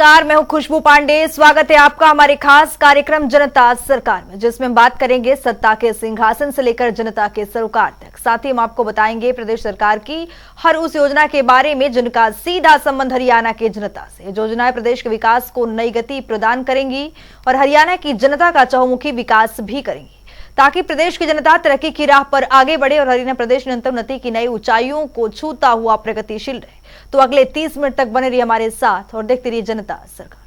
नमस्कार, मैं हूं खुशबू पांडे। स्वागत है आपका हमारे खास कार्यक्रम जनता सरकार में, जिसमें हम बात करेंगे सत्ता के सिंहासन से लेकर जनता के सरोकार तक। साथ ही हम आपको बताएंगे प्रदेश सरकार की हर उस योजना के बारे में जिनका सीधा संबंध हरियाणा की जनता से। योजनाएं प्रदेश के विकास को नई गति प्रदान करेंगी और हरियाणा की जनता का चहुमुखी विकास भी करेंगी, ताकि प्रदेश की जनता तरक्की की राह पर आगे बढ़े और हरियाणा प्रदेश निरंतर उन्नति की नई ऊंचाइयों को छूता हुआ प्रगतिशील रहे। तो अगले 30 मिनट तक बने रहिए हमारे साथ और देखते रहिए जनता सरकार।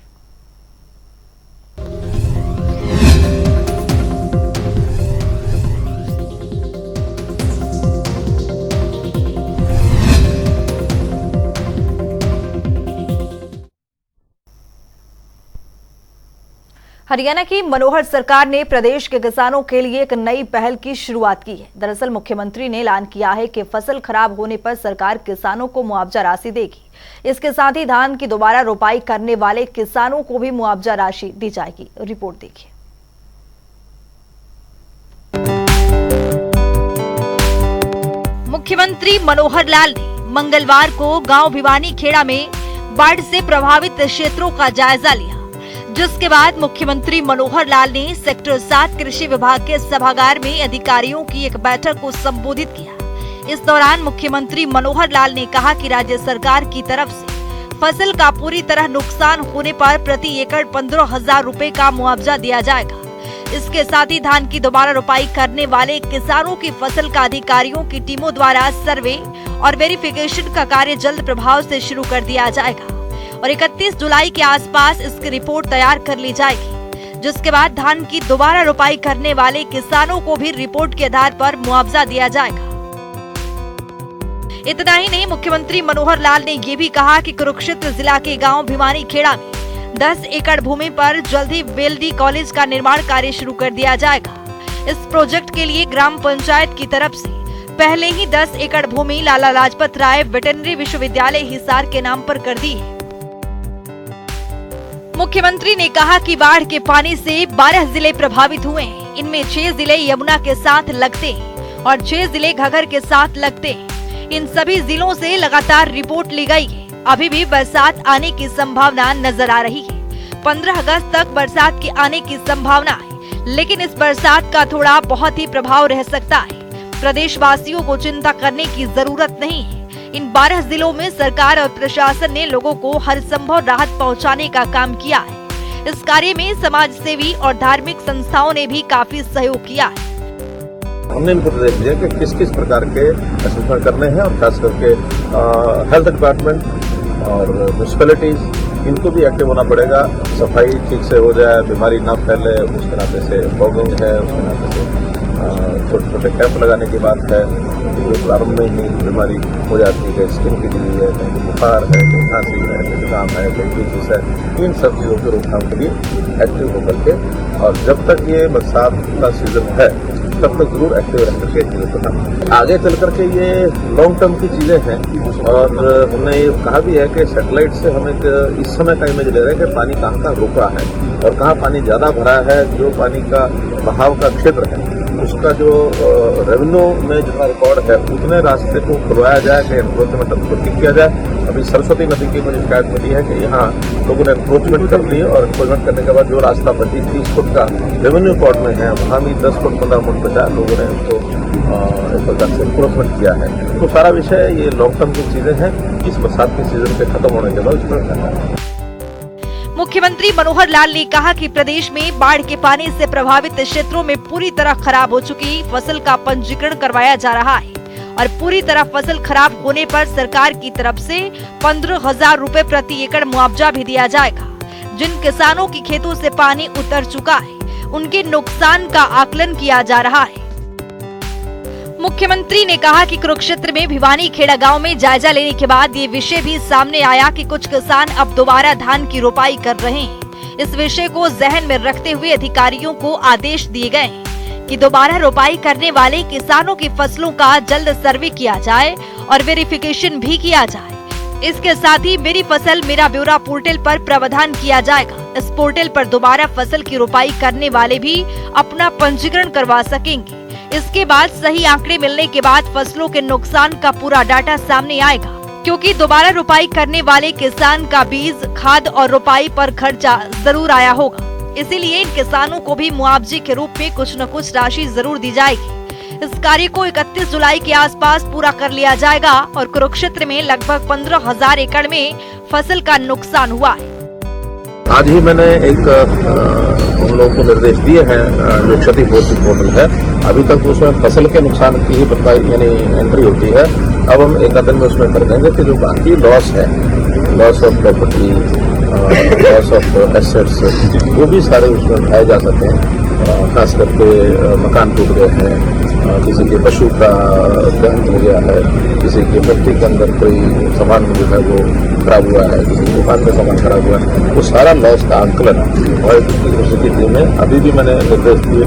हरियाणा की मनोहर सरकार ने प्रदेश के किसानों के लिए एक नई पहल की शुरुआत की है। दरअसल मुख्यमंत्री ने ऐलान किया है कि फसल खराब होने पर सरकार किसानों को मुआवजा राशि देगी। इसके साथ ही धान की दोबारा रोपाई करने वाले किसानों को भी मुआवजा राशि दी जाएगी। रिपोर्ट देखिए। मुख्यमंत्री मनोहर लाल ने मंगलवार को गांव भिवानी खेड़ा में बाढ़ से प्रभावित क्षेत्रों का जायजा लिया, जिसके बाद मुख्यमंत्री मनोहर लाल ने सेक्टर 7 कृषि विभाग के सभागार में अधिकारियों की एक बैठक को संबोधित किया। इस दौरान मुख्यमंत्री मनोहर लाल ने कहा कि राज्य सरकार की तरफ से फसल का पूरी तरह नुकसान होने पर प्रति एकड़ 15,000 रुपए का मुआवजा दिया जाएगा। इसके साथ ही धान की दोबारा रोपाई करने वाले किसानों की फसल का अधिकारियों की टीमों द्वारा सर्वे और वेरिफिकेशन का कार्य जल्द प्रभाव से शुरू कर दिया जाएगा और 31 जुलाई के आसपास इसकी रिपोर्ट तैयार कर ली जाएगी, जिसके बाद धान की दोबारा रोपाई करने वाले किसानों को भी रिपोर्ट के आधार पर मुआवजा दिया जाएगा। इतना ही नहीं, मुख्यमंत्री मनोहर लाल ने ये भी कहा कि कुरुक्षेत्र जिला के गांव भिवानी खेड़ा में 10 एकड़ भूमि पर जल्द ही बेलडी कॉलेज का निर्माण कार्य शुरू कर दिया जाएगा। इस प्रोजेक्ट के लिए ग्राम पंचायत की तरफ से पहले ही 10 एकड़ भूमि लाला लाजपत राय वेटरनरी विश्वविद्यालय हिसार के नाम पर कर दी है। मुख्यमंत्री ने कहा कि बाढ़ के पानी से 12 जिले प्रभावित हुए हैं। इनमें 6 जिले यमुना के साथ लगते हैं और 6 जिले घगर के साथ लगते हैं। इन सभी जिलों से लगातार रिपोर्ट ली गई है। अभी भी बरसात आने की संभावना नजर आ रही है। 15 अगस्त तक बरसात के आने की संभावना है, लेकिन इस बरसात का थोड़ा बहुत ही प्रभाव रह सकता है। प्रदेशवासियों को चिंता करने की जरूरत नहीं है। इन 12 जिलों में सरकार और प्रशासन ने लोगों को हर संभव राहत पहुंचाने का काम किया है। इस कार्य में समाज सेवी और धार्मिक संस्थाओं ने भी काफी सहयोग किया है। हमने इनको निर्देश दिया कि किस किस प्रकार के असेसमेंट करने हैं और खास करके हेल्थ डिपार्टमेंट और म्यूनिसिपैलिटीज, इनको भी एक्टिव होना पड़ेगा। सफाई ठीक से हो जाए, बीमारी ना फैले, उसके नाते से फॉगिंग है, उसके नाते से छोटे छोटे कैंप लगाने की बात है। जो प्रारंभ में ही बीमारी हो जाती है, स्किन की डिजीज है, कहीं बुखार है, कहीं खांसी है, कहीं जुकाम है, कहीं डिजीज है, इन सब चीज़ों की रोकथाम के लिए एक्टिव होकर के, और जब तक ये बरसात का सीजन है तब तक जरूर एक्टिव रह करके चीज़ों को करना। आगे चल करके ये लॉन्ग टर्म की चीज़ें हैं और हमने ये कहा भी है कि सैटेलाइट से हम एक इस समय का इमेज ले रहे हैं कि पानी कहाँ कहाँ रुका है और कहाँ पानी ज़्यादा भरा है। जो पानी का बहाव का क्षेत्र है उसका जो रेवेन्यू में जितना रिकॉर्ड है उतने रास्ते को खुलवाया जाए कि एनक्रोचमेंट ठीक किया जाए। अभी सरस्वती नदी की मुझे शिकायत मिली है कि यहाँ लोगों ने एनक्रोचमेंट कर ली और एनक्रोचमेंट करने के बाद जो रास्ता 25-30 फुट का रेवेन्यू रिकॉर्ड में है वहाँ भी 10 फुट 15 फुट बचा लोगों ने उसको इस प्रकार से एनक्रोचमेंट किया है। तो सारा विषय ये लॉन्ग टर्म की चीजें हैं। इस बरसात के सीजन के खत्म होने के बाद इस पर करना है। मुख्यमंत्री मनोहर लाल ने कहा कि प्रदेश में बाढ़ के पानी से प्रभावित क्षेत्रों में पूरी तरह खराब हो चुकी फसल का पंजीकरण करवाया जा रहा है और पूरी तरह फसल खराब होने पर सरकार की तरफ से 15,000 रुपए प्रति एकड़ मुआवजा भी दिया जाएगा। जिन किसानों की खेतों से पानी उतर चुका है उनके नुकसान का आकलन किया जा रहा है। मुख्यमंत्री ने कहा कि कुरुक्षेत्र में भिवानी खेड़ा गांव में जायजा लेने के बाद ये विषय भी सामने आया कि कुछ किसान अब दोबारा धान की रोपाई कर रहे हैं। इस विषय को जहन में रखते हुए अधिकारियों को आदेश दिए गए हैं कि दोबारा रोपाई करने वाले किसानों की फसलों का जल्द सर्वे किया जाए और वेरिफिकेशन भी किया जाए। इसके साथ ही मेरी फसल मेरा ब्यौरा पोर्टल पर प्रावधान किया जाएगा। इस पोर्टल पर दोबारा फसल की रोपाई करने वाले भी अपना पंजीकरण करवा सकेंगे। इसके बाद सही आंकड़े मिलने के बाद फसलों के नुकसान का पूरा डाटा सामने आएगा क्योंकि दोबारा रुपाई करने वाले किसान का बीज, खाद और रुपाई पर खर्चा जरूर आया होगा। इसीलिए इन किसानों को भी मुआवजे के रूप में कुछ न कुछ राशि जरूर दी जाएगी। इस कार्य को 31 जुलाई के आसपास पूरा कर लिया जाएगा और कुरुक्षेत्र में लगभग 15,000 एकड़ में फसल का नुकसान हुआ है। आज ही मैंने एक हम लोगों को निर्देश दिए हैं जो क्षतिपूर्ति पोर्टल है, अभी तक उसमें फसल के नुकसान की ही भरपाई यानी एंट्री होती है। अब हम एक दिन में उसमें कर देंगे कि जो बाकी लॉस है, loss of property, loss of assets, वो भी सारे उसमें उठाए जा सके। खास करके मकान टूट गए हैं, किसी के पशु का देहांत हो गया है, किसी के फैक्ट्री के अंदर कोई सामान जो है वो खराब हुआ है, किसी की दुकान में सामान खराब हुआ है, वो सारा लॉस का आंकलन और यूनिवर्सिटी में अभी भी मैंने निर्देश दिए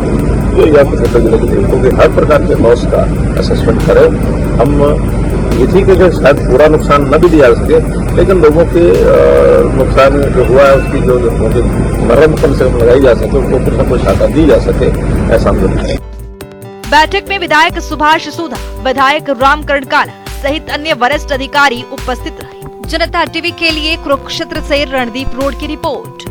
कि या किसी जिले के टीम को कि हर प्रकार के लॉस का असेसमेंट करें। हम ये थी कि जो शायद पूरा नुकसान न भी दिया जा सके, लेकिन लोगों के नुकसान जो हुआ है उसकी जो मरम्मत कम से कम लगाई जा सके, उनको कुछ न कुछ सहायता दी जा सके, ऐसा हम लोग। बैठक में विधायक सुभाष सुधा, विधायक रामकरण काला सहित अन्य वरिष्ठ अधिकारी उपस्थित रहे। जनता टीवी के लिए कुरुक्षेत्र से रणदीप रोड की रिपोर्ट।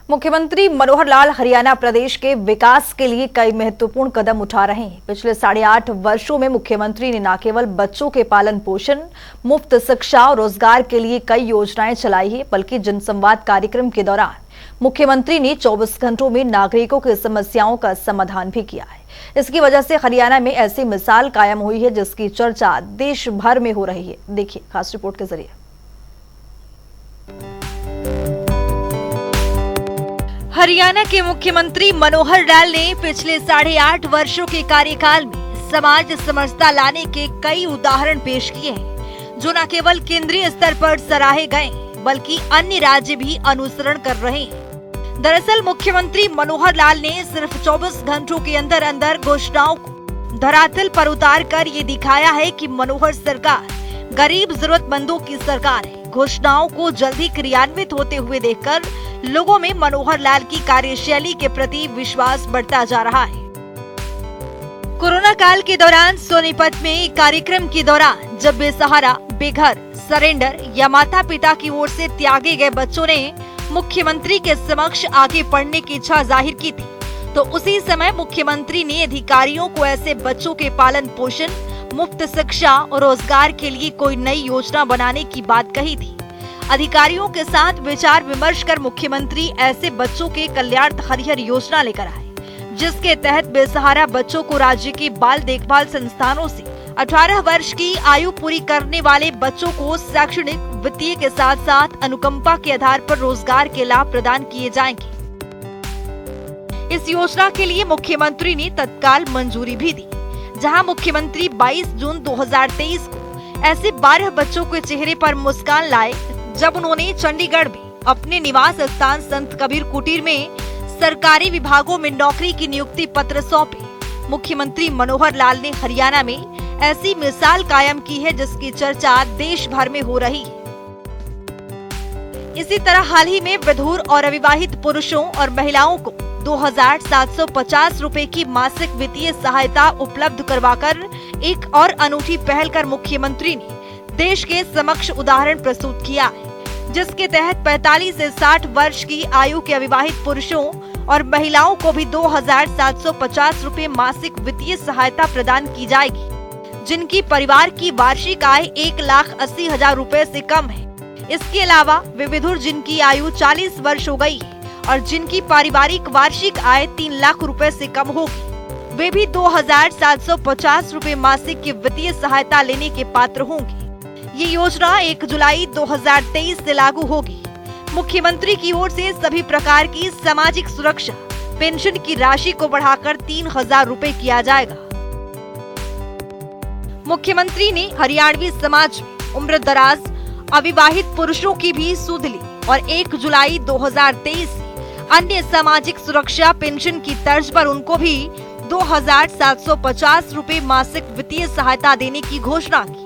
मुख्यमंत्री मनोहर लाल हरियाणा प्रदेश के विकास के लिए कई महत्वपूर्ण कदम उठा रहे हैं। पिछले 8.5 वर्षों में मुख्यमंत्री ने न केवल बच्चों के पालन पोषण, मुफ्त शिक्षा और रोजगार के लिए कई योजनाएं चलाई है, बल्कि जनसंवाद कार्यक्रम के दौरान मुख्यमंत्री ने 24 घंटों में नागरिकों की समस्याओं का समाधान भी किया है। इसकी वजह से हरियाणा में ऐसी मिसाल कायम हुई है जिसकी चर्चा देश भर में हो रही है। देखिए खास रिपोर्ट के जरिए। हरियाणा के मुख्यमंत्री मनोहर लाल ने पिछले 8.5 वर्षों के कार्यकाल में समाज समरसता लाने के कई उदाहरण पेश किए हैं, जो न केवल केंद्रीय स्तर पर सराहे गए बल्कि अन्य राज्य भी अनुसरण कर रहे हैं। दरअसल मुख्यमंत्री मनोहर लाल ने सिर्फ 24 घंटों के अंदर अंदर घोषणाओं को धरातल पर उतार कर ये दिखाया है कि मनोहर सरकार गरीब जरूरतमंदों की सरकार है। घोषणाओं को जल्दी क्रियान्वित होते हुए देखकर लोगों में मनोहर लाल की कार्यशैली के प्रति विश्वास बढ़ता जा रहा है। कोरोना काल के दौरान सोनीपत में एक कार्यक्रम के दौरान जब बेसहारा, बेघर, सरेंडर या माता पिता की ओर से त्यागे गए बच्चों ने मुख्यमंत्री के समक्ष आगे पढ़ने की इच्छा जाहिर की थी, तो उसी समय मुख्यमंत्री ने अधिकारियों को ऐसे बच्चों के पालन पोषण, मुफ्त शिक्षा और रोजगार के लिए कोई नई योजना बनाने की बात कही थी। अधिकारियों के साथ विचार विमर्श कर मुख्यमंत्री ऐसे बच्चों के कल्याण हरिहर योजना लेकर आए, जिसके तहत बेसहारा बच्चों को राज्य के बाल देखभाल संस्थानों से 18 वर्ष की आयु पूरी करने वाले बच्चों को शैक्षणिक, वित्तीय के साथ साथ अनुकंपा के आधार पर रोजगार के लाभ प्रदान किए जाएंगे। इस योजना के लिए मुख्यमंत्री ने तत्काल मंजूरी भी दी, जहां मुख्यमंत्री 22 जून 2023 को ऐसे 12 बच्चों के चेहरे पर मुस्कान लाए जब उन्होंने चंडीगढ़ में अपने निवास स्थान संत कबीर कुटीर में सरकारी विभागों में नौकरी की नियुक्ति पत्र सौंपे। मुख्यमंत्री मनोहर लाल ने हरियाणा में ऐसी मिसाल कायम की है जिसकी चर्चा देश भर में हो रही है। इसी तरह हाल ही में विधुर और अविवाहित पुरुषों और महिलाओं को 2,750 रुपए की मासिक वित्तीय सहायता उपलब्ध करवाकर एक और अनूठी पहल कर मुख्यमंत्री ने देश के समक्ष उदाहरण प्रस्तुत किया है, जिसके तहत 45 से 60 वर्ष की आयु के अविवाहित पुरुषों और महिलाओं को भी 2,750 रुपए मासिक वित्तीय सहायता प्रदान की जाएगी, जिनकी परिवार की वार्षिक आय 1,80,000 रुपए से कम है। इसके अलावा वे विधुर जिनकी आयु 40 वर्ष हो गई है और जिनकी पारिवारिक वार्षिक आय 3 लाख रुपए से कम होगी, वे भी 2,750 रुपए मासिक की वित्तीय सहायता लेने के पात्र होंगे। ये योजना 1 जुलाई 2023 से लागू होगी। मुख्यमंत्री की ओर से सभी प्रकार की सामाजिक सुरक्षा पेंशन की राशि को बढ़ाकर 3,000 रुपए किया जाएगा। मुख्यमंत्री ने हरियाणवी समाज में उम्र दराज अविवाहित पुरुषों की भी सुध ली और 1 जुलाई 2023 से अन्य सामाजिक सुरक्षा पेंशन की तर्ज पर उनको भी 2,750 रुपए मासिक वित्तीय सहायता देने की घोषणा की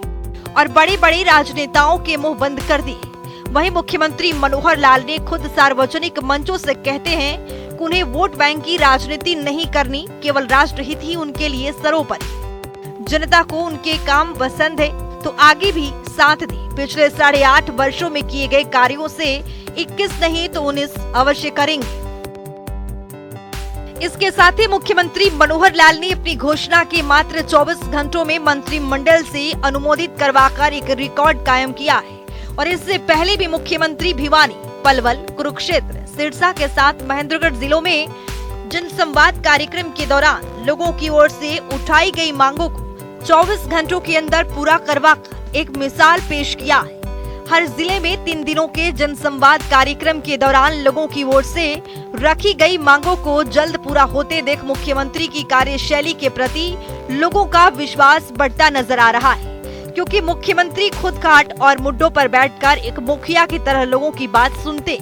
और बड़े बड़े राजनेताओं के मुंह बंद कर दिए। वहीं मुख्यमंत्री मनोहर लाल ने खुद सार्वजनिक मंचों से कहते हैं कि उन्हें वोट बैंक की राजनीति नहीं करनी, केवल राष्ट्रहित ही उनके लिए सर्वोपरि। जनता को उनके काम पसंद है तो आगे भी साथ दे। पिछले 8.5 वर्षों में किए गए कार्यों से 21 नहीं तो 19 अवश्य करेंगे। इसके साथ ही मुख्यमंत्री मनोहर लाल ने अपनी घोषणा के मात्र 24 घंटों में मंत्रिमंडल से अनुमोदित करवाकर एक रिकॉर्ड कायम किया है। और इससे पहले भी मुख्यमंत्री भिवानी, पलवल, कुरुक्षेत्र, सिरसा के साथ महेंद्रगढ़ जिलों में जनसंवाद कार्यक्रम के दौरान लोगों की ओर से उठाई गई मांगों को 24 घंटों के अंदर पूरा करवाकर एक मिसाल पेश किया है। हर जिले में 3 दिनों के जनसंवाद कार्यक्रम के दौरान लोगों की ओर से रखी गई मांगों को जल्द पूरा होते देख मुख्यमंत्री की कार्यशैली के प्रति लोगों का विश्वास बढ़ता नजर आ रहा है, क्योंकि मुख्यमंत्री खुद काट और मुद्दों पर बैठकर एक मुखिया की तरह लोगों की बात सुनते।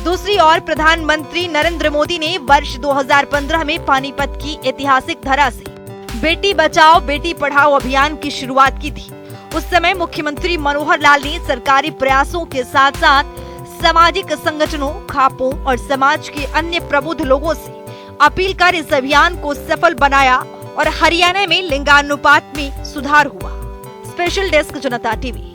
दूसरी ओर प्रधानमंत्री नरेंद्र मोदी ने वर्ष 2015 में पानीपत की ऐतिहासिक धरा से बेटी बचाओ बेटी पढ़ाओ अभियान की शुरुआत की थी। उस समय मुख्यमंत्री मनोहर लाल ने सरकारी प्रयासों के साथ साथ सामाजिक संगठनों, खापों और समाज के अन्य प्रबुद्ध लोगों से अपील कर इस अभियान को सफल बनाया और हरियाणा में लिंगानुपात में सुधार हुआ। स्पेशल डेस्क जनता टीवी।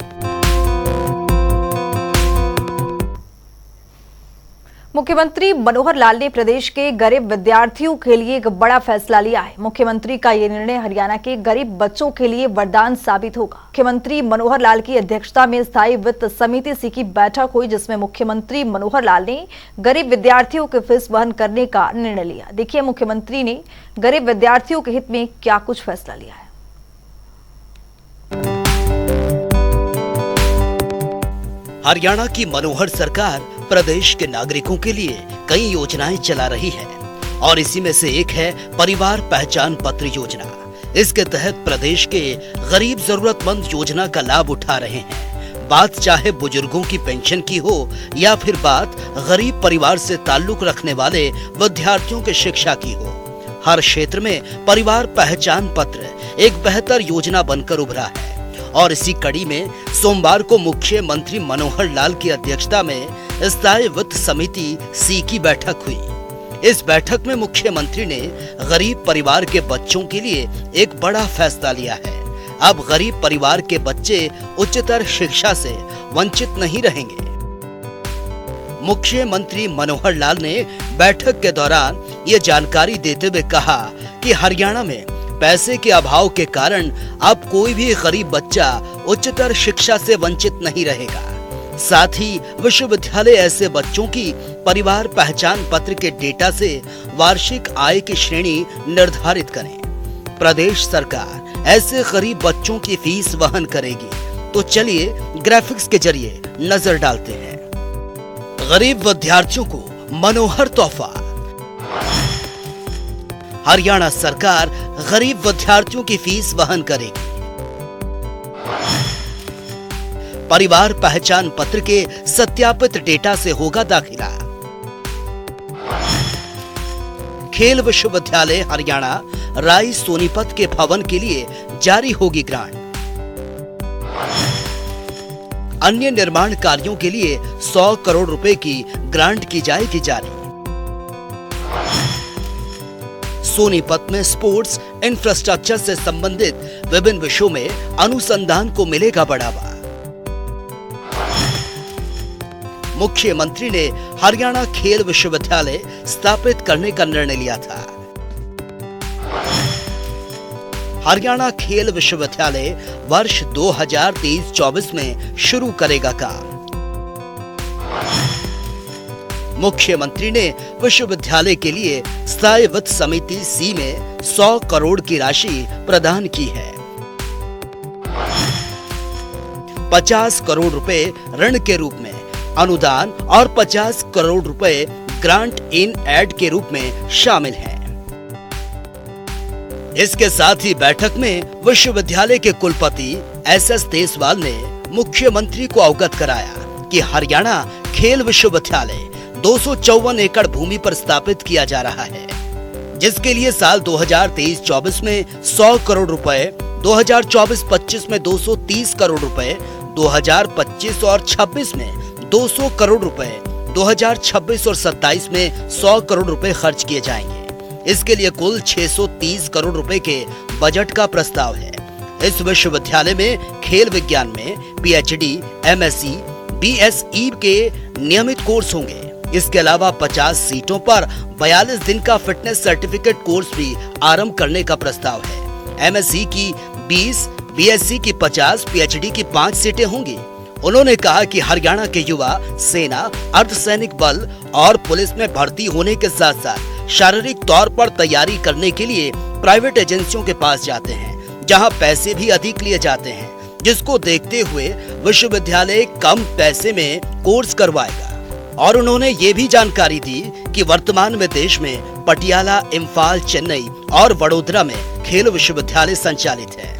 मुख्यमंत्री मनोहर लाल ने प्रदेश के गरीब विद्यार्थियों के लिए एक बड़ा फैसला लिया है। मुख्यमंत्री का ये निर्णय हरियाणा के गरीब बच्चों के लिए वरदान साबित होगा। मुख्यमंत्री मनोहर लाल की अध्यक्षता में स्थायी वित्त समिति सी की बैठक हुई, जिसमें मुख्यमंत्री मनोहर लाल ने गरीब विद्यार्थियों की फीस वहन करने का निर्णय लिया। देखिए मुख्यमंत्री ने गरीब विद्यार्थियों के हित में क्या कुछ फैसला लिया है। हरियाणा की मनोहर सरकार प्रदेश के नागरिकों के लिए कई योजनाएं चला रही है और इसी में से एक है परिवार पहचान पत्र योजना। इसके तहत प्रदेश के गरीब जरूरतमंद योजना का लाभ उठा रहे हैं। बात चाहे बुजुर्गों की पेंशन की हो या फिर बात गरीब परिवार से ताल्लुक रखने वाले विद्यार्थियों के शिक्षा की हो, हर क्षेत्र में परिवार पहचान पत्र एक बेहतर योजना बनकर उभरा है। और इसी कड़ी में सोमवार को मुख्यमंत्री मनोहर लाल की अध्यक्षता में स्थायी वित्त समिति सी की बैठक हुई। इस बैठक में मुख्यमंत्री ने गरीब परिवार के बच्चों के लिए एक बड़ा फैसला लिया है। अब गरीब परिवार के बच्चे उच्चतर शिक्षा से वंचित नहीं रहेंगे। मुख्यमंत्री मनोहर लाल ने बैठक के दौरान ये जानकारी देते हुए कहा कि हरियाणा में पैसे के अभाव के कारण अब कोई भी गरीब बच्चा उच्चतर शिक्षा से वंचित नहीं रहेगा। साथ ही विश्वविद्यालय ऐसे बच्चों की परिवार पहचान पत्र के डेटा से वार्षिक आय की श्रेणी निर्धारित करें। प्रदेश सरकार ऐसे गरीब बच्चों की फीस वहन करेगी। तो चलिए ग्राफिक्स के जरिए नजर डालते हैं। गरीब विद्यार्थियों को मनोहर तोहफा। हरियाणा सरकार गरीब विद्यार्थियों की फीस वहन करेगी। परिवार पहचान पत्र के सत्यापित डेटा से होगा दाखिला। खेल विश्वविद्यालय हरियाणा राय सोनीपत के भवन के लिए जारी होगी ग्रांट। अन्य निर्माण कार्यों के लिए 100 करोड़ रुपए की ग्रांट की जाएगी जारी। सोनीपत में स्पोर्ट्स इंफ्रास्ट्रक्चर से संबंधित विभिन्न विषयों में अनुसंधान को मिलेगा बढ़ावा। मुख्यमंत्री ने हरियाणा खेल विश्वविद्यालय स्थापित करने का निर्णय लिया था। हरियाणा खेल विश्वविद्यालय वर्ष 2023-24 में शुरू करेगा काम। मुख्यमंत्री ने विश्वविद्यालय के लिए स्थायी वित्त समिति सी में 100 करोड़ की राशि प्रदान की है। 50 करोड़ रुपए ऋण के रूप में अनुदान और 50 करोड़ रुपए ग्रांट इन एड के रूप में शामिल हैं। इसके साथ ही बैठक में विश्वविद्यालय के कुलपति एस.एस. देसवाल ने मुख्यमंत्री को अवगत कराया कि हरियाणा खेल विश्वविद्यालय 254 एकड़ भूमि पर स्थापित किया जा रहा है, जिसके लिए साल 2023-24 में 100 करोड़ रुपए, 2024-25 में 230 करोड़ रुपए, 2025 और 26 में 200 करोड़ रुपए, 2026 और 27 में 100 करोड़ रुपए खर्च किए जाएंगे। इसके लिए कुल 630 करोड़ रुपए के बजट का प्रस्ताव है। इस विश्वविद्यालय में खेल विज्ञान में PhD, MSc, BSc के नियमित कोर्स होंगे। इसके अलावा 50 सीटों पर 42 दिन का फिटनेस सर्टिफिकेट कोर्स भी आरंभ करने का प्रस्ताव है। MSc की 20, BSc की 50, PhD की 5 सीटें होंगी। उन्होंने कहा कि हरियाणा के युवा सेना, अर्धसैनिक बल और पुलिस में भर्ती होने के साथ साथ शारीरिक तौर पर तैयारी करने के लिए प्राइवेट एजेंसियों के पास जाते हैं, जहां पैसे भी अधिक लिए जाते हैं, जिसको देखते हुए विश्वविद्यालय कम पैसे में कोर्स करवाएगा। और उन्होंने ये भी जानकारी दी कि वर्तमान में देश में पटियाला, इम्फाल, चेन्नई और वडोदरा में खेल विश्वविद्यालय संचालित है।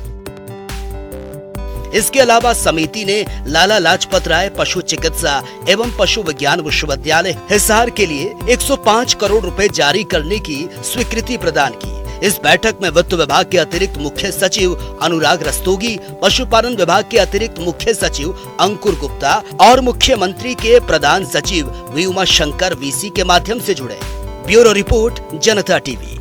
इसके अलावा समिति ने लाला लाजपत राय पशु चिकित्सा एवं पशु विज्ञान विश्वविद्यालय हिसार के लिए 105 करोड़ रुपए जारी करने की स्वीकृति प्रदान की। इस बैठक में वित्त विभाग के अतिरिक्त मुख्य सचिव अनुराग रस्तोगी, पशुपालन विभाग के अतिरिक्त मुख्य सचिव अंकुर गुप्ता और मुख्यमंत्री के प्रधान सचिव वी उमा शंकर VC के माध्यम से जुड़े। ब्यूरो रिपोर्ट, जनता टीवी।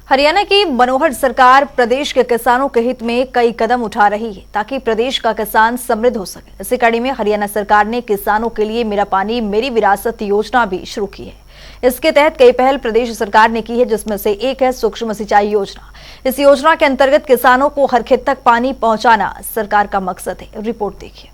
हरियाणा की मनोहर सरकार प्रदेश के किसानों के हित में कई कदम उठा रही है ताकि प्रदेश का किसान समृद्ध हो सके। इसी कड़ी में हरियाणा सरकार ने किसानों के लिए मेरा पानी मेरी विरासत योजना भी शुरू की है। इसके तहत कई पहल प्रदेश सरकार ने की है, जिसमें से एक है सूक्ष्म सिंचाई योजना। इस योजना के अंतर्गत किसानों को हर खेत तक पानी पहुंचाना सरकार का मकसद है। रिपोर्ट देखिए।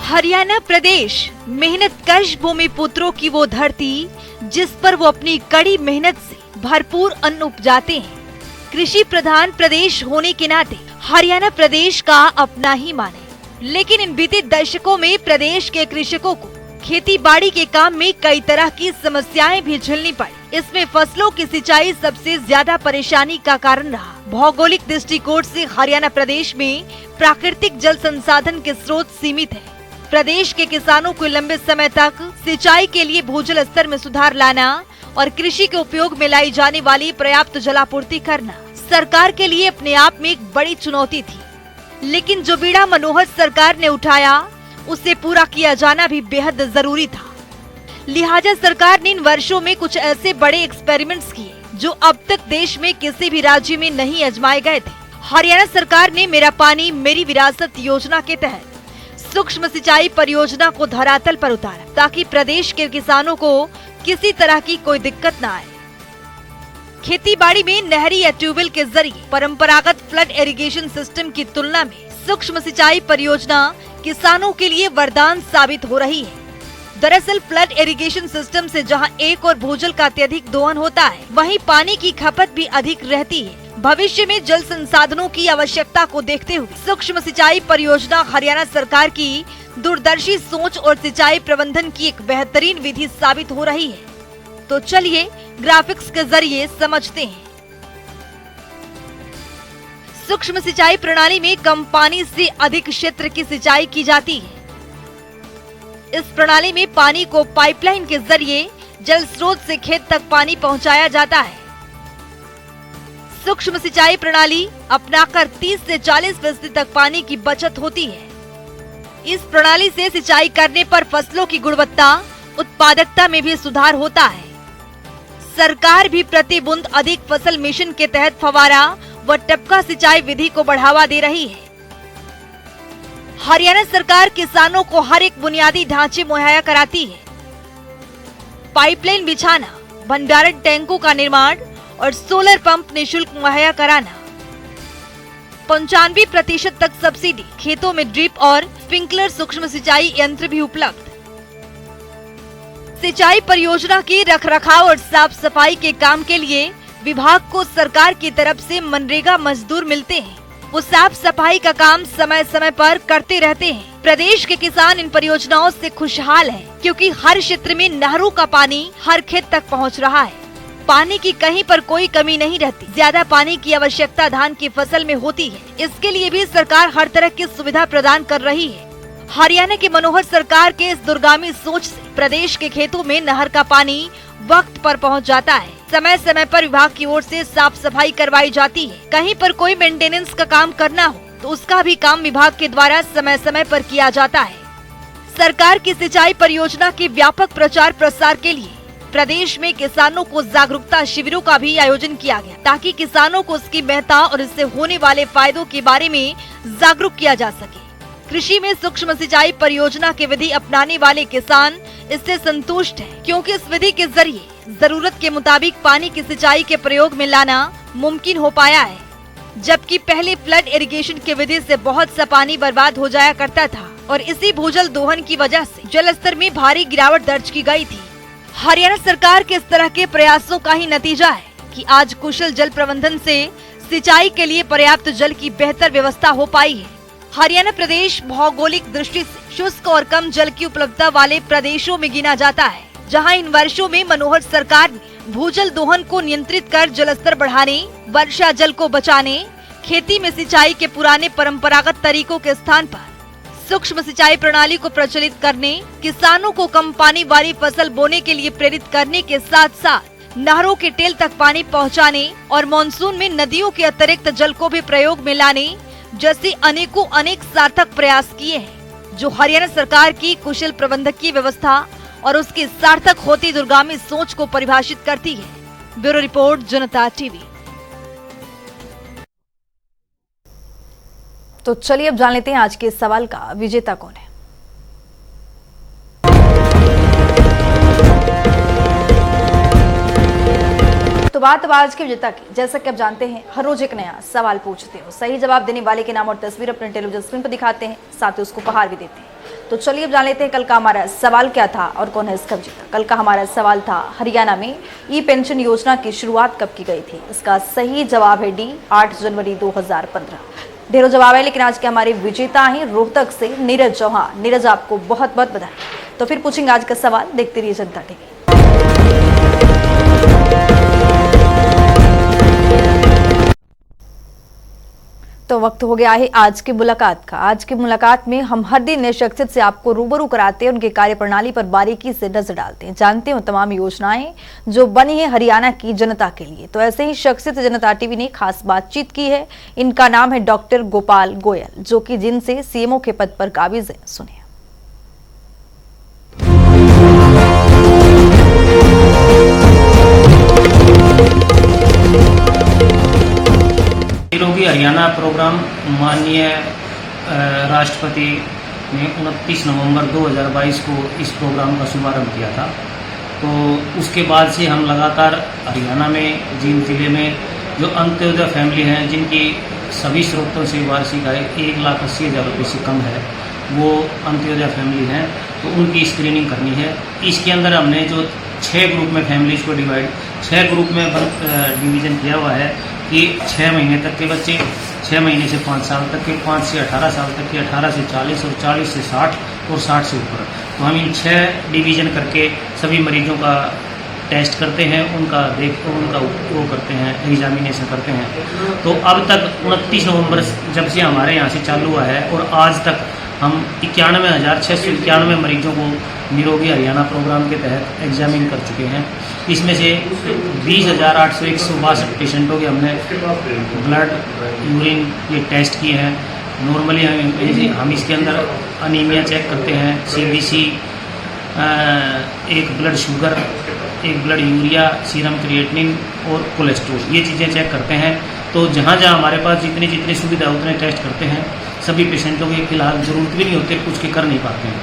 हरियाणा प्रदेश मेहनतकश भूमिपुत्रों की वो धरती जिस पर वो अपनी कड़ी मेहनत से भरपूर अन्न उपजाते हैं। कृषि प्रधान प्रदेश होने के नाते हरियाणा प्रदेश का अपना ही माने, लेकिन इन बीते दशकों में प्रदेश के कृषकों को खेती बाड़ी के काम में कई तरह की समस्याएं भी झेलनी पड़ी। इसमें फसलों की सिंचाई सबसे ज्यादा परेशानी का कारण रहा। भौगोलिक दृष्टिकोण से हरियाणा प्रदेश में प्राकृतिक जल संसाधन के स्रोत सीमित है। प्रदेश के किसानों को लंबे समय तक सिंचाई के लिए भूजल स्तर में सुधार लाना और कृषि के उपयोग में लाई जाने वाली पर्याप्त जलापूर्ति करना सरकार के लिए अपने आप में एक बड़ी चुनौती थी। लेकिन जो बीड़ा मनोहर सरकार ने उठाया उसे पूरा किया जाना भी बेहद जरूरी था। लिहाजा सरकार ने इन वर्षों में कुछ ऐसे बड़े एक्सपेरिमेंट्स किए जो अब तक देश में किसी भी राज्य में नहीं आजमाए गए थे। हरियाणा सरकार ने मेरा पानी मेरी विरासत योजना के तहत सूक्ष्म सिंचाई परियोजना को धरातल पर उतारा ताकि प्रदेश के किसानों को किसी तरह की कोई दिक्कत न आए। खेती बाड़ी में नहरी या ट्यूबवेल के जरिए परंपरागत फ्लड इरिगेशन सिस्टम की तुलना में सूक्ष्म सिंचाई परियोजना किसानों के लिए वरदान साबित हो रही है। दरअसल फ्लड इरिगेशन सिस्टम से जहां एक और भूजल का अत्यधिक दोहन होता है, वहीं पानी की खपत भी अधिक रहती है। भविष्य में जल संसाधनों की आवश्यकता को देखते हुए सूक्ष्म सिंचाई परियोजना हरियाणा सरकार की दूरदर्शी सोच और सिंचाई प्रबंधन की एक बेहतरीन विधि साबित हो रही है। तो चलिए ग्राफिक्स के जरिए समझते हैं। सूक्ष्म सिंचाई प्रणाली में कम पानी से अधिक क्षेत्र की सिंचाई की जाती है। इस प्रणाली में पानी को पाइपलाइन के जरिए जल स्रोत से खेत तक पानी पहुंचाया जाता है। सूक्ष्म सिंचाई प्रणाली अपनाकर 30 से 40% तक पानी की बचत होती है। इस प्रणाली से सिंचाई करने पर फसलों की गुणवत्ता, उत्पादकता में भी सुधार होता है। सरकार भी प्रति बूंद अधिक फसल मिशन के तहत फवारा व टपका सिंचाई विधि को बढ़ावा दे रही है। हरियाणा सरकार किसानों को हर एक बुनियादी ढांचे मुहैया कराती है। पाइपलाइन बिछाना, भंडारण टैंकों का निर्माण और सोलर पंप निःशुल्क मुहैया कराना। 95% तक सब्सिडी, खेतों में ड्रिप और स्प्रिंकलर सूक्ष्म सिंचाई यंत्र भी उपलब्ध। सिंचाई परियोजना की रखरखाव और साफ सफाई के काम के लिए विभाग को सरकार की तरफ से मनरेगा मजदूर मिलते हैं। वो साफ सफाई का काम समय समय पर करते रहते हैं। प्रदेश के किसान इन परियोजनाओं से खुशहाल हैं, क्योंकि हर क्षेत्र में नहरों का पानी हर खेत तक पहुंच रहा है। पानी की कहीं पर कोई कमी नहीं रहती। ज्यादा पानी की आवश्यकता धान की फसल में होती है। इसके लिए भी सरकार हर तरह की सुविधा प्रदान कर रही है। हरियाणा की मनोहर सरकार के इस दूरगामी सोच से प्रदेश के खेतों में नहर का पानी वक्त पर पहुंच जाता है। समय समय पर विभाग की ओर से साफ सफाई करवाई जाती है। कहीं पर कोई मेंटेनेंस का काम करना हो तो उसका भी काम विभाग के द्वारा समय समय पर किया जाता है। सरकार की सिंचाई परियोजना के व्यापक प्रचार प्रसार के लिए प्रदेश में किसानों को जागरूकता शिविरों का भी आयोजन किया गया, ताकि किसानों को उसकी महत्ता और इससे होने वाले फायदों के बारे में जागरूक किया जा सके। कृषि में सूक्ष्म सिंचाई परियोजना की विधि अपनाने वाले किसान इससे संतुष्ट हैं, क्योंकि इस विधि के जरिए जरूरत के मुताबिक पानी की सिंचाई के प्रयोग में लाना मुमकिन हो पाया है, जबकि पहले फ्लड इरिगेशन की विधि से बहुत सा पानी बर्बाद हो जाया करता था और इसी भूजल दोहन की वजह से जल स्तर में भारी गिरावट दर्ज की गई थी। हरियाणा सरकार के इस तरह के प्रयासों का ही नतीजा है कि आज कुशल जल प्रबंधन से सिंचाई के लिए पर्याप्त जल की बेहतर व्यवस्था हो पाई है। हरियाणा प्रदेश भौगोलिक दृष्टि से शुष्क और कम जल की उपलब्धता वाले प्रदेशों में गिना जाता है, जहां इन वर्षों में मनोहर सरकार ने भूजल दोहन को नियंत्रित कर जल स्तर बढ़ाने, वर्षा जल को बचाने, खेती में सिंचाई के पुराने परंपरागत तरीकों के स्थान पर सूक्ष्म सिंचाई प्रणाली को प्रचलित करने, किसानों को कम पानी वाली फसल बोने के लिए प्रेरित करने के साथ साथ नहरों के टेल तक पानी पहुंचाने और मानसून में नदियों के अतिरिक्त जल को भी प्रयोग में लाने जैसे अनेक सार्थक प्रयास किए हैं, जो हरियाणा सरकार की कुशल प्रबंधकीय व्यवस्था और उसकी सार्थक होती दूरगामी सोच को परिभाषित करती है। ब्यूरो रिपोर्ट, जनता टीवी। तो चलिए अब जान लेते हैं आज के सवाल का विजेता कौन है। तो बात अब आज के विजेता की। जैसा कि आप जानते हैं, हर रोज एक नया सवाल पूछते हो, सही जवाब देने वाले के नाम और तस्वीर अपने टेलीविजन स्क्रीन पर दिखाते हैं, साथ ही उसको उपहार भी देते हैं। तो चलिए अब जान लेते हैं कल का हमारा सवाल क्या था और कौन है इसका विजेता। कल का हमारा सवाल था, हरियाणा में ई पेंशन योजना की शुरुआत कब की गई थी? इसका सही जवाब है डी, 8 जनवरी 2015। ढेरों जवाब है, लेकिन आज के हमारे विजेता हैं रोहतक से नीरज चौहान। नीरज, आपको बहुत बहुत बधाई। तो फिर पूछेंगे आज का सवाल, देखते रहिए जनता टीवी। तो वक्त हो गया है आज की मुलाकात का। आज की मुलाकात में हम हर दिन नए शख्सियत से आपको रूबरू कराते हैं, उनके कार्यप्रणाली पर बारीकी से नजर डालते हैं, जानते हैं तमाम योजनाएं जो बनी है हरियाणा की जनता के लिए। तो ऐसे ही शख्सियत जनता टीवी ने खास बातचीत की है। इनका नाम है डॉक्टर गोपाल गोयल, जो कि जिनसे सीएमओ के पद पर काबिज है। सुनिए। निरोगी हरियाणा प्रोग्राम माननीय राष्ट्रपति ने 29 नवंबर 2022 को इस प्रोग्राम का शुभारंभ किया था। तो उसके बाद से हम लगातार हरियाणा में, जींद जिले में जो अंत्योदय फैमिली हैं, जिनकी सभी स्रोतों से वार्षिक आय 1,80,000 रुपये से कम है, वो अंत्योदय फैमिली हैं, तो उनकी स्क्रीनिंग करनी है। इसके अंदर हमने जो 6 ग्रुप में फैमिलीज को 6 ग्रुप में डिवीज़न किया हुआ है कि 6 महीने तक के बच्चे, 6 महीने से 5 साल तक के, 5 से 18 साल तक के, 18 से 40 और 40 से 60 और 60 से ऊपर। तो हम इन 6 डिवीज़न करके सभी मरीजों का टेस्ट करते हैं, उनका वो करते हैं, एग्जामिनेशन करते हैं। तो अब तक 29 नवंबर जब से हमारे यहाँ से चालू हुआ है और आज तक हम 91,691 मरीजों को निरोगी हरियाणा प्रोग्राम के तहत एग्जामिन कर चुके हैं। इसमें से 20,862 पेशेंटों के हमने ब्लड, यूरिन ये टेस्ट किए हैं। नॉर्मली हम इसके अंदर अनीमिया चेक करते हैं, CBC, एक ब्लड शुगर, एक ब्लड यूरिया, सीरम क्रिएटिनिन और कोलेस्ट्रॉल, ये चीज़ें चेक करते हैं। तो जहाँ जहाँ हमारे पास जितनी सुविधा उतने टेस्ट करते हैं। सभी पेशेंटों की फिलहाल ज़रूरत भी नहीं होती, कुछ के कर नहीं पाते हैं।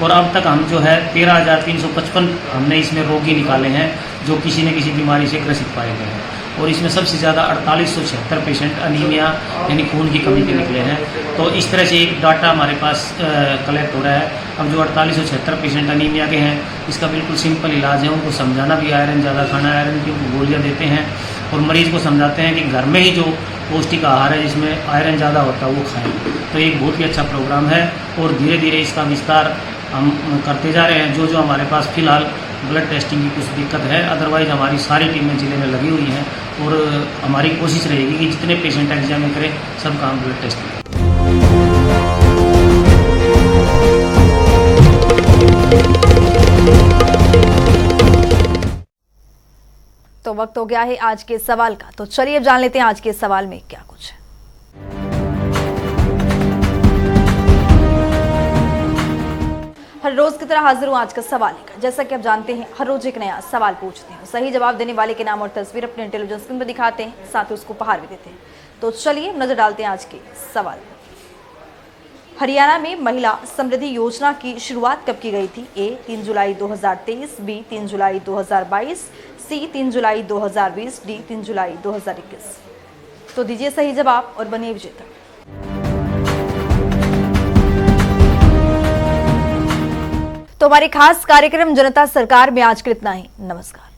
और अब तक हम जो है 13,355 हमने इसमें रोगी निकाले हैं जो किसी न किसी बीमारी से ग्रसित पाए गए हैं। और इसमें सबसे ज़्यादा 4876 पेशेंट अनीमिया यानी खून की कमी के निकले हैं। तो इस तरह से एक डाटा हमारे पास कलेक्ट हो रहा है। अब जो 4876 पेशेंट अनीमिया के हैं, इसका बिल्कुल सिंपल इलाज है। उनको समझाना भी, आयरन ज़्यादा खाना, आयरन की गोलियाँ देते हैं और मरीज़ को समझाते हैं कि घर में ही जो पौष्टिक आहार है जिसमें आयरन ज़्यादा होता है वो खाएँ। तो एक बहुत ही अच्छा प्रोग्राम है और धीरे धीरे इसका विस्तार हम करते जा रहे हैं। जो हमारे पास फिलहाल ब्लड टेस्टिंग की कुछ दिक्कत है, अदरवाइज हमारी सारी टीमें जिले में लगी हुई हैं और हमारी कोशिश रहेगी कि जितने पेशेंट एग्जामिन करें सबका हम ब्लड टेस्ट करें। तो वक्त हो गया है आज के सवाल का। तो चलिए अब जान लेते हैं आज के सवाल में क्या कुछ है। हर रोज की तरह हाजिर हूँ आज का सवाल लेकर। जैसा कि आप जानते हैं हर रोज एक नया सवाल पूछते हैं, सही जवाब देने वाले के नाम और तस्वीर अपने इंटेलिजेंस स्क्रीन पर दिखाते हैं, साथ ही उसको उपहार भी देते हैं। तो चलिए नजर डालते हैं आज के सवाल पर। हरियाणा में महिला समृद्धि योजना की शुरुआत कब की गई थी? ए 3 जुलाई 2023, बी 3 जुलाई 2022, सी 3 जुलाई 2020, डी 3 जुलाई 2021। तो दीजिए सही जवाब और बनिए विजेता। तो हमारे खास कार्यक्रम जनता सरकार में आज के इतना ही। नमस्कार।